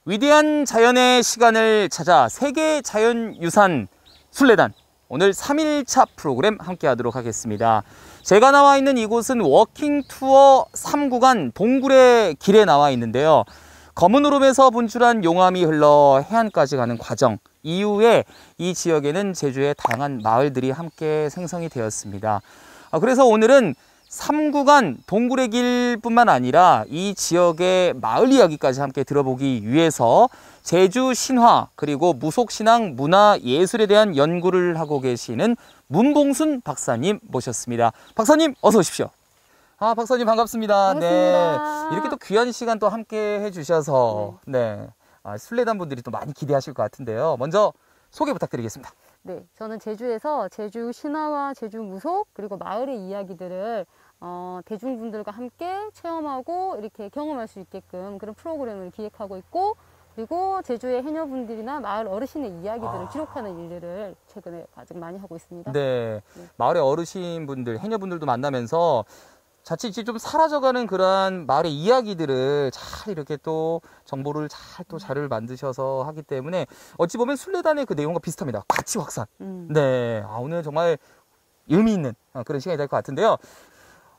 위대한 자연의 시간을 찾아 세계자연유산 순례단, 오늘 3일차 프로그램 함께 하도록 하겠습니다. 제가 나와 있는 이곳은 워킹투어 3구간 동굴의 길에 나와 있는데요. 검은 오름에서 분출한 용암이 흘러 해안까지 가는 과정 이후에 이 지역에는 제주의 다양한 마을들이 함께 생성이 되었습니다. 그래서 오늘은 3구간 동굴의 길뿐만 아니라 이 지역의 마을 이야기까지 함께 들어보기 위해서 제주 신화 그리고 무속신앙 문화예술에 대한 연구를 하고 계시는 문봉순 박사님 모셨습니다. 박사님 어서 오십시오. 박사님 반갑습니다. 반갑습니다. 네, 이렇게 또 귀한 시간 또 함께 해주셔서 순례단 분들이 또 많이 기대하실 것 같은데요. 먼저 소개 부탁드리겠습니다. 네, 저는 제주에서 제주 신화와 제주 무속 그리고 마을의 이야기들을 대중분들과 함께 체험하고 이렇게 경험할 수 있게끔 그런 프로그램을 기획하고 있고, 그리고 제주의 해녀분들이나 마을 어르신의 이야기들을 기록하는 일들을 최근에 아주 많이 하고 있습니다. 네, 마을의 어르신분들, 해녀분들도 만나면서 자칫 좀 사라져가는 그러한 마을의 이야기들을 잘 이렇게 또 정보를 잘 또 자료를 만드셔서 하기 때문에 어찌 보면 순례단의 그 내용과 비슷합니다. 가치 확산. 네, 오늘 정말 의미 있는 그런 시간이 될 것 같은데요.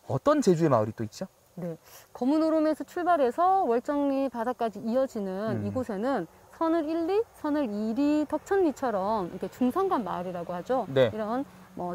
어떤 제주의 마을이 또 있죠? 네, 검은 오름에서 출발해서 월정리 바다까지 이어지는 이곳에는 선을 1리, 선을 2리, 덕천리처럼 이렇게 중산간 마을이라고 하죠. 네. 이런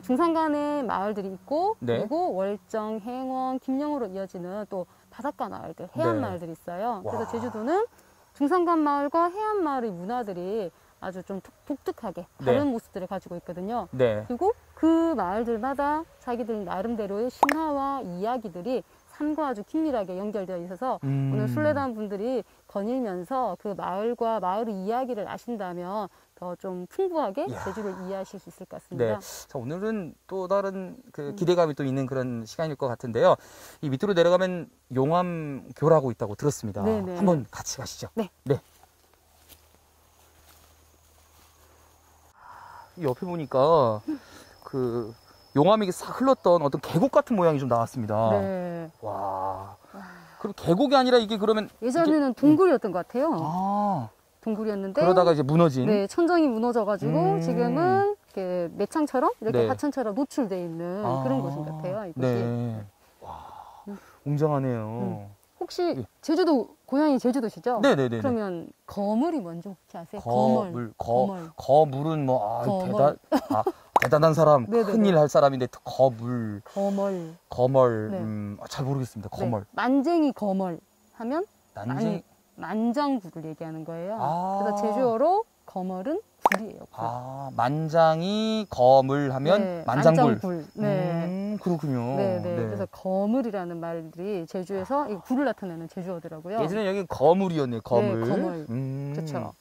중산간의 마을들이 있고, 네. 그리고 월정, 행원, 김영으로 이어지는 또 바닷가 마을들, 해안 마을들이 있어요. 그래서 제주도는 중산간 마을과 해안 마을의 문화들이 아주 좀 독특하게 다른 모습들을 가지고 있거든요. 그리고 그 마을들마다 자기들 나름대로의 신화와 이야기들이 산과 아주 긴밀하게 연결되어 있어서 오늘 순례단 분들이 거닐면서 그 마을과 마을의 이야기를 아신다면 더 좀 풍부하게 제주를 이해하실 수 있을 것 같습니다. 네. 자, 오늘은 또 다른 그 기대감이 또 있는 그런 시간일 것 같은데요. 이 밑으로 내려가면 용암교라고 있다고 들었습니다. 네네. 한번 같이 가시죠. 네. 이 옆에 보니까 그 용암이 싹 흘렀던 어떤 계곡 같은 모양이 좀 나왔습니다. 네. 와. 그럼 계곡이 아니라 이게 그러면 예전에는 동굴이었던 것 같아요. 동굴이었는데 그러다가 이제 무너진. 네, 천정이 무너져가지고 지금은 이렇게 매창처럼 이렇게 하천처럼 노출되어 있는 그런 곳인 것 같아요. 이곳이. 네. 와, 웅장하네요. 혹시 제주도 고향이 제주도시죠? 네네네. 그러면 거물이 뭔지 혹시 아세요? 거물은 뭐 거물. 대단한 사람, 네네네. 큰일 할 사람인데 거물. 거멀. 네. 잘 모르겠습니다. 거멀. 네. 만쟁이 거멀 하면 만장굴을 얘기하는 거예요. 그래서 제주어로 거멀은 굴이에요. 굴. 만장이 거물 하면 만장굴. 네. 그렇군요. 네. 그래서 거물이라는 말들이 제주에서 이 굴을 나타내는 제주어더라고요. 예전에 여기 거물이었네요. 거물. 네, 거물. 그렇죠.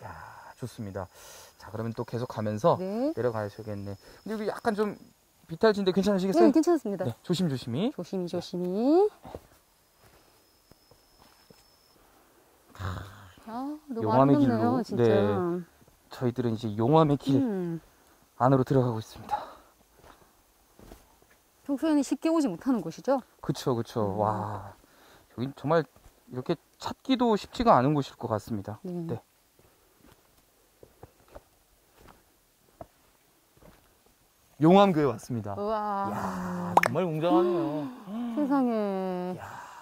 야, 좋습니다. 자, 그러면 또 계속 가면서 내려가셔야겠네. 근데 여기 약간 좀 비탈진데 괜찮으시겠어요? 네, 괜찮습니다. 네, 조심히. 조심히. 너무 용암의 아름답네요, 길로. 진짜. 네. 저희들은 이제 용암의 길 안으로 들어가고 있습니다. 평소에는 쉽게 오지 못하는 곳이죠? 그쵸. 와, 여기 정말 이렇게 찾기도 쉽지가 않은 곳일 것 같습니다. 네. 용암교에 왔습니다. 우와. 이야, 정말 웅장하네요. 세상에.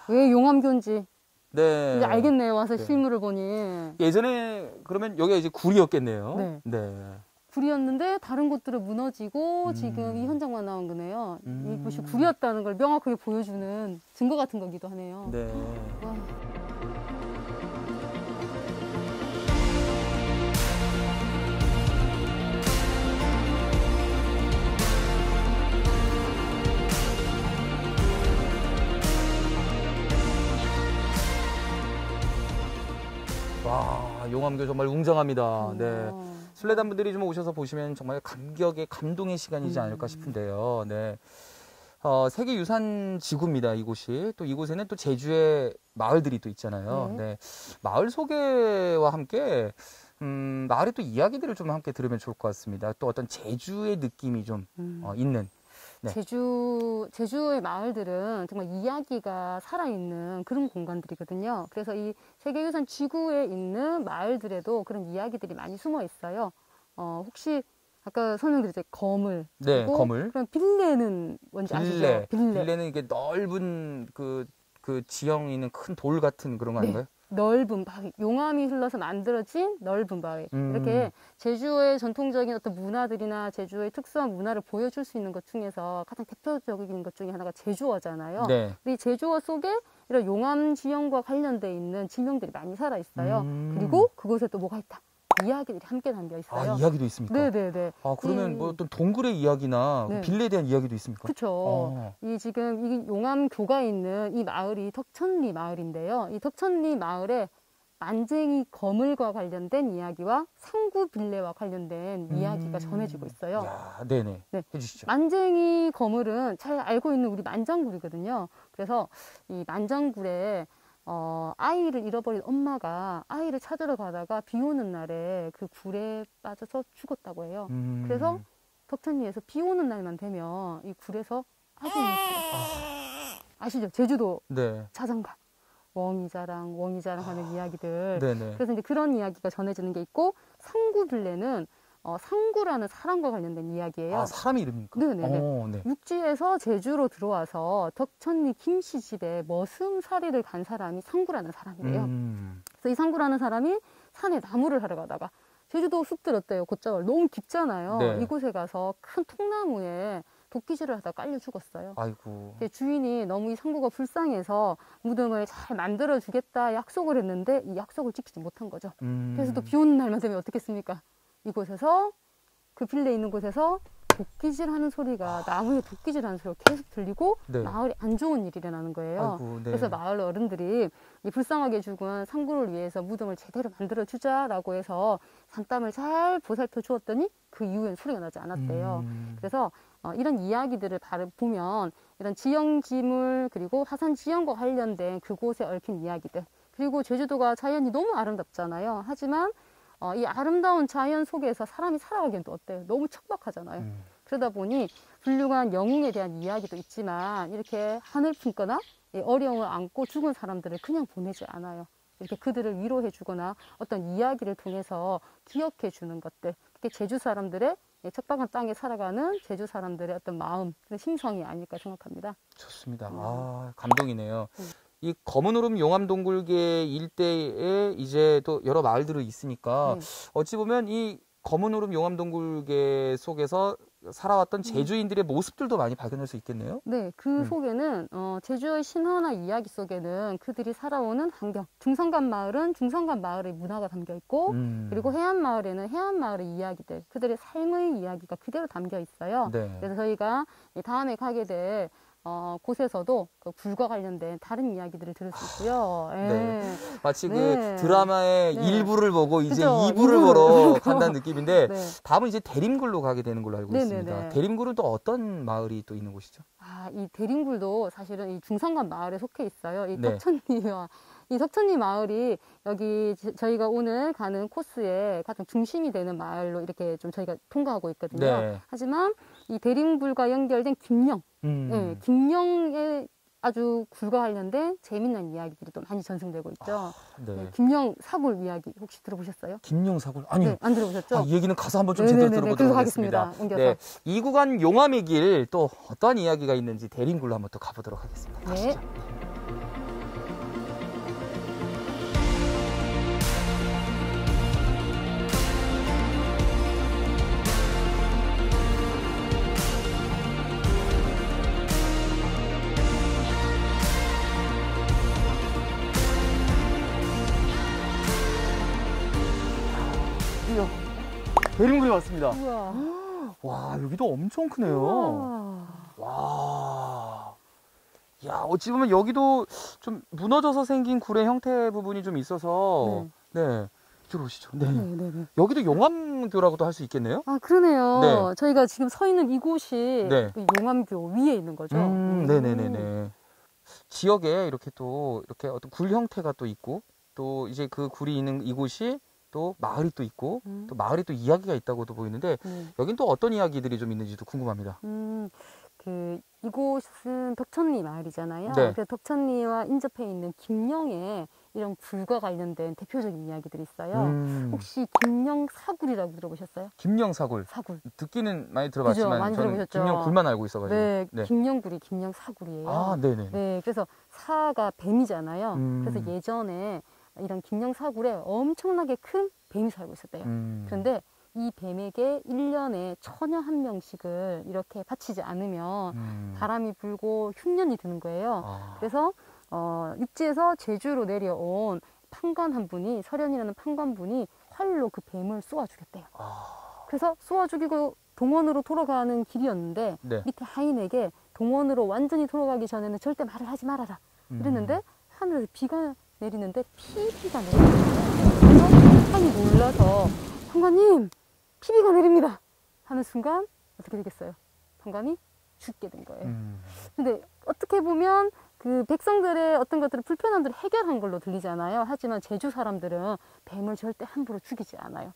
왜 용암교인지. 네. 이제 알겠네요. 와서 실물을 보니. 예전에 그러면 여기가 이제 굴이었겠네요. 네. 굴이었는데 다른 곳들은 무너지고 지금 이 현장만 나온 거네요. 이곳이 굴이었다는 걸 명확하게 보여주는 증거 같은 거기도 하네요. 네. 와. 와, 용암교 정말 웅장합니다. 네. 순례단 분들이 좀 오셔서 보시면 정말 감동의 시간이지 않을까 싶은데요. 네. 세계유산 지구입니다. 이곳이. 또 이곳에는 또 제주의 마을들이 또 있잖아요. 네. 마을 소개와 함께 마을의 또 이야기들을 좀 함께 들으면 좋을 것 같습니다. 또 어떤 제주의 느낌이 좀 있는 네. 제주의 마을들은 정말 이야기가 살아있는 그런 공간들이거든요. 그래서 이 세계유산 지구에 있는 마을들에도 그런 이야기들이 많이 숨어 있어요. 혹시 아까 설명드렸죠. 거물. 네, 그리고 거물. 그럼 빌레는 뭔지 아시죠? 빌레. 빌레는 이게 넓은 그 지형이 있는 큰 돌 같은 그런 거 네. 아닌가요? 넓은 바위, 용암이 흘러서 만들어진 넓은 바위. 이렇게 제주의 전통적인 어떤 문화들이나 제주의 특수한 문화를 보여줄 수 있는 것 중에서 가장 대표적인 것 중에 하나가 제주어잖아요. 네. 이 제주어 속에 이런 용암 지형과 관련돼 있는 지명들이 많이 살아 있어요. 그리고 그곳에 또 뭐가 있다? 이야기들이 함께 담겨 있어요. 아, 이야기도 있습니까? 네네네. 아, 그러면 뭐 어떤 동굴의 이야기나 네. 빌레에 대한 이야기도 있습니까? 그렇죠. 지금 이 용암교가 있는 이 마을이 덕천리 마을인데요. 이 덕천리 마을에 만쟁이 거물과 관련된 이야기와 상구 빌레와 관련된 이야기가 전해지고 있어요. 야, 네네. 네. 해주시죠. 만쟁이 거물은 잘 알고 있는 우리 만장굴이거든요. 그래서 이 만장굴에 아이를 잃어버린 엄마가 아이를 찾으러 가다가 비 오는 날에 그 굴에 빠져서 죽었다고 해요. 그래서 덕천리에서 비 오는 날만 되면 이 굴에서 아기를 아시죠? 제주도 네. 자장가 웡이자랑 하는 이야기들. 네네. 그래서 이제 그런 이야기가 전해지는 게 있고 상구빌레는 상구라는 사람과 관련된 이야기예요. 아, 사람 이름입니까? 네네네. 네. 육지에서 제주로 들어와서 덕천리 김씨 집에 머슴살이를 간 사람이 상구라는 사람이래요. 그래서 이 상구라는 사람이 산에 나무를 하러 가다가 제주도 숲들 어때요? 곧자월 너무 깊잖아요. 네. 이곳에 가서 큰 통나무에 도끼질을 하다 깔려 죽었어요. 아이고. 주인이 너무 이 상구가 불쌍해서 무덤을 잘 만들어 주겠다 약속을 했는데 이 약속을 지키지 못한 거죠. 그래서 또 비 오는 날만 되면 어떻겠습니까? 이곳에서 그 빌레 있는 곳에서 도끼질하는 소리가 나무에 도끼질하는 소리가 계속 들리고 네. 마을에 안 좋은 일이 일어나는 거예요. 아이고, 네. 그래서 마을 어른들이 이 불쌍하게 죽은 상구를 위해서 무덤을 제대로 만들어 주자라고 해서 산땀을 잘 보살펴 주었더니 그 이후엔 소리가 나지 않았대요. 그래서 이런 이야기들을 보면 이런 지형지물 그리고 화산 지형과 관련된 그곳에 얽힌 이야기들 그리고 제주도가 자연이 너무 아름답잖아요. 하지만 이 아름다운 자연 속에서 사람이 살아가기엔 또 어때요? 너무 척박하잖아요. 그러다 보니 훌륭한 영웅에 대한 이야기도 있지만 이렇게 하늘 품거나 어려움을 안고 죽은 사람들을 그냥 보내지 않아요. 이렇게 그들을 위로해 주거나 어떤 이야기를 통해서 기억해 주는 것들. 그게 제주 사람들의 척박한 땅에 살아가는 제주 사람들의 어떤 마음, 그런 심성이 아닐까 생각합니다. 좋습니다. 아, 감동이네요. 이 검은오름 용암동굴계 일대에 이제 또 여러 마을들이 있으니까 어찌 보면 이 검은오름 용암동굴계 속에서 살아왔던 제주인들의 모습들도 많이 발견할 수 있겠네요. 네, 그 속에는 제주의 신화나 이야기 속에는 그들이 살아오는 환경, 중성간 마을은 중성간 마을의 문화가 담겨 있고 그리고 해안 마을에는 해안 마을의 이야기들, 그들의 삶의 이야기가 그대로 담겨 있어요. 네. 그래서 저희가 다음에 가게 될 곳에서도 그 굴과 관련된 다른 이야기들을 들을 수 있고요. 네. 마치 네. 그 드라마의 네. 1부를 보고 이제 그죠? 2부를 보러 간다는 느낌인데 네. 다음은 이제 대림굴로 가게 되는 걸로 알고 네네네. 있습니다. 대림굴은 또 어떤 마을이 또 있는 곳이죠? 이 대림굴도 사실은 이 중성간 마을에 속해 있어요. 이 네. 덕천리와 이 덕천리 마을이 여기 저희가 오늘 가는 코스의 가장 중심이 되는 마을로 이렇게 좀 저희가 통과하고 있거든요. 네. 하지만 이 대림굴과 연결된 김령, 네, 김령의 아주 굴과 관련된 재미난 이야기들이 또 많이 전승되고 있죠. 네. 네, 김령 사골 이야기 혹시 들어보셨어요? 김용사굴? 아니요. 네, 안 들어보셨죠? 이 얘기는 가서 한번 좀 네네네네. 제대로 들어보도록 그래서 하겠습니다. 가겠습니다. 옮겨서. 네, 이 구간 용암의 길 또 어떠한 이야기가 있는지 대림굴로 한번 또 가보도록 하겠습니다. 네. 가시죠. 드디어 대림굴에 왔습니다. 우와. 와, 여기도 엄청 크네요. 우와. 와. 야, 어찌 보면 여기도 좀 무너져서 생긴 굴의 형태 부분이 좀 있어서 네. 이쪽으로 오시죠. 네. 네네네. 여기도 용암교라고도 할 수 있겠네요. 아, 그러네요. 네. 저희가 지금 서 있는 이곳이 네. 그 용암교 위에 있는 거죠. 네네네네. 지역에 이렇게 또 이렇게 어떤 굴 형태가 또 있고 또 이제 그 굴이 있는 이곳이 또 마을이 또 있고 또 마을이 또 이야기가 있다고도 보이는데 여긴 또 어떤 이야기들이 좀 있는지도 궁금합니다. 이곳은 덕천리 마을이잖아요. 네. 그래서 덕천리와 인접해 있는 김영에 이런 굴과 관련된 대표적인 이야기들이 있어요. 혹시 김영 사굴이라고 들어보셨어요? 김영 사굴. 사굴. 듣기는 많이 들어봤지만 그죠? 많이 저는 들어보셨죠? 김영 굴만 알고 있어가지고. 네, 김영굴이 김영 사굴이에요. 아, 네네. 네, 그래서 사가 뱀이잖아요. 그래서 음. 예전에 이런 김영 사굴에 엄청나게 큰 뱀이 살고 있었대요. 그런데 이 뱀에게 1년에 처녀 한 명씩을 이렇게 바치지 않으면 바람이 불고 흉년이 드는 거예요. 아. 그래서 육지에서 제주로 내려온 판관 한 분이, 설현이라는 판관분이 활로 그 뱀을 쏘아 죽였대요. 아. 그래서 쏘아 죽이고 동원으로 돌아가는 길이었는데 네. 밑에 하인에게 동원으로 완전히 돌아가기 전에는 절대 말을 하지 말아라 이랬는데 하늘에서 비가 내리는데 피비가 내리는 거예요. 그래서 하인이 놀라서 판관님 피비가 내립니다 하는 순간 어떻게 되겠어요? 판관이 죽게 된 거예요. 근데 어떻게 보면 그 백성들의 어떤 것들을 불편함들을 해결한 걸로 들리잖아요. 하지만 제주 사람들은 뱀을 절대 함부로 죽이지 않아요.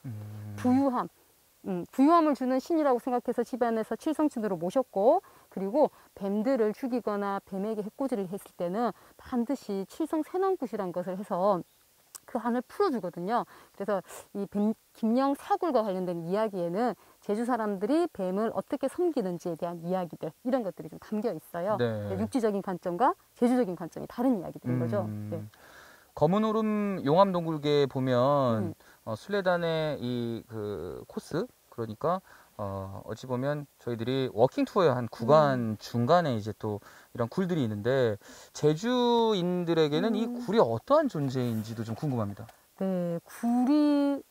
부유함을 주는 신이라고 생각해서 집안에서 칠성신으로 모셨고, 그리고 뱀들을 죽이거나 뱀에게 해코지를 했을 때는 반드시 칠성세난굿이라는 것을 해서 그 한을 풀어주거든요. 그래서 이 김영 사굴과 관련된 이야기에는 제주 사람들이 뱀을 어떻게 섬기는지에 대한 이야기들, 이런 것들이 좀 담겨 있어요. 네. 육지적인 관점과 제주적인 관점이 다른 이야기들인 거죠. 네. 검은 오름 용암동굴계에 보면 순례단의 이 그 코스, 그러니까 어찌 보면 저희들이 워킹 투어의 한 구간 중간에 이제 또 이런 굴들이 있는데, 제주인들에게는 이 굴이 어떠한 존재인지도 좀 궁금합니다. 네, 굴이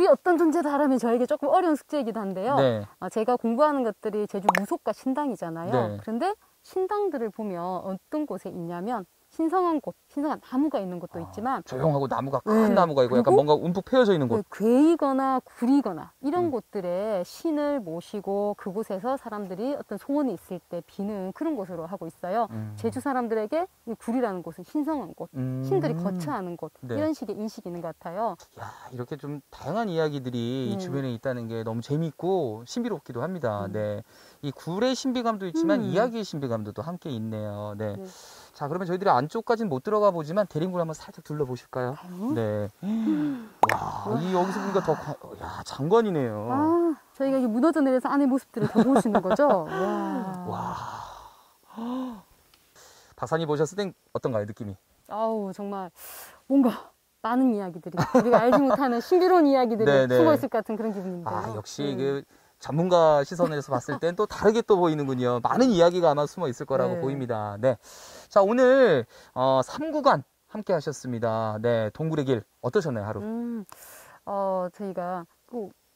어떤 존재다라면 저에게 조금 어려운 숙제이기도 한데요. 네. 제가 공부하는 것들이 제주 무속과 신당이잖아요. 네. 그런데 신당들을 보면 어떤 곳에 있냐면 신성한 곳, 신성한 나무가 있는 곳도 있지만 조용하고 나무가 큰 네. 나무가 있고 약간 뭔가 움푹 패여져 있는 곳. 괴이거나 굴이거나 이런 곳들에 신을 모시고 그곳에서 사람들이 어떤 소원이 있을 때 비는 그런 곳으로 하고 있어요. 제주 사람들에게 이 굴이라는 곳은 신성한 곳, 신들이 거처하는 곳, 네. 이런 식의 인식이 있는 것 같아요. 야, 이렇게 좀 다양한 이야기들이 이 주변에 있다는 게 너무 재밌고 신비롭기도 합니다. 네. 이 굴의 신비감도 있지만 이야기의 신비감도 또 함께 있네요. 네. 네. 자, 그러면 저희들이 안쪽까지는 못 들어가 보지만 대림굴 한번 살짝 둘러보실까요? 네. 와, 이 여기서 보니까 야, 장관이네요. 아, 저희가 이 무너져 내려서 안의 모습들을 더 보시는 거죠? 와. 와. 박사님 보셨을 땐 어떤가요, 느낌이? 아우, 정말 뭔가 많은 이야기들이, 우리가 알지 못하는 신비로운 이야기들이 네네. 숨어 있을 것 같은 그런 기분인데요. 아, 역시 그 전문가 시선에서 봤을 땐 또 다르게 또 보이는군요. 많은 이야기가 아마 숨어 있을 거라고 네. 보입니다. 네. 자, 오늘 3구간 함께 하셨습니다. 네. 동굴의 길 어떠셨나요, 하루? 저희가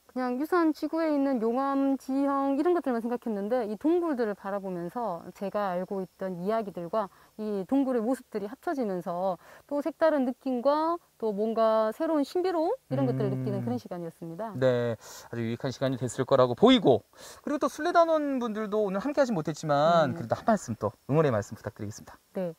그냥 유산 지구에 있는 용암, 지형 이런 것들만 생각했는데 이 동굴들을 바라보면서 제가 알고 있던 이야기들과 이 동굴의 모습들이 합쳐지면서 또 색다른 느낌과 또 뭔가 새로운 신비로움 이런 것들을 느끼는 그런 시간이었습니다. 네, 아주 유익한 시간이 됐을 거라고 보이고, 그리고 또 순례단원 분들도 오늘 함께 하진 못했지만 그래도 한 말씀 또 응원의 말씀 부탁드리겠습니다. 네.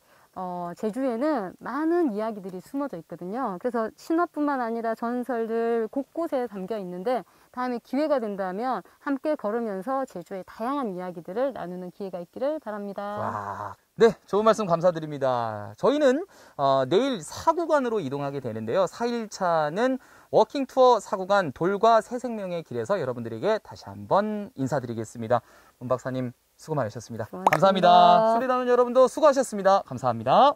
제주에는 많은 이야기들이 숨어져 있거든요. 그래서 신화뿐만 아니라 전설들 곳곳에 담겨 있는데 다음에 기회가 된다면 함께 걸으면서 제주의 다양한 이야기들을 나누는 기회가 있기를 바랍니다. 와, 네, 좋은 말씀 감사드립니다. 저희는 내일 4구간으로 이동하게 되는데요. 4일차는 워킹 투어 4구간 돌과 새생명의 길에서 여러분들에게 다시 한번 인사드리겠습니다. 문 박사님 수고 많으셨습니다. 고맙습니다. 감사합니다. 순례단원 여러분도 수고하셨습니다. 감사합니다.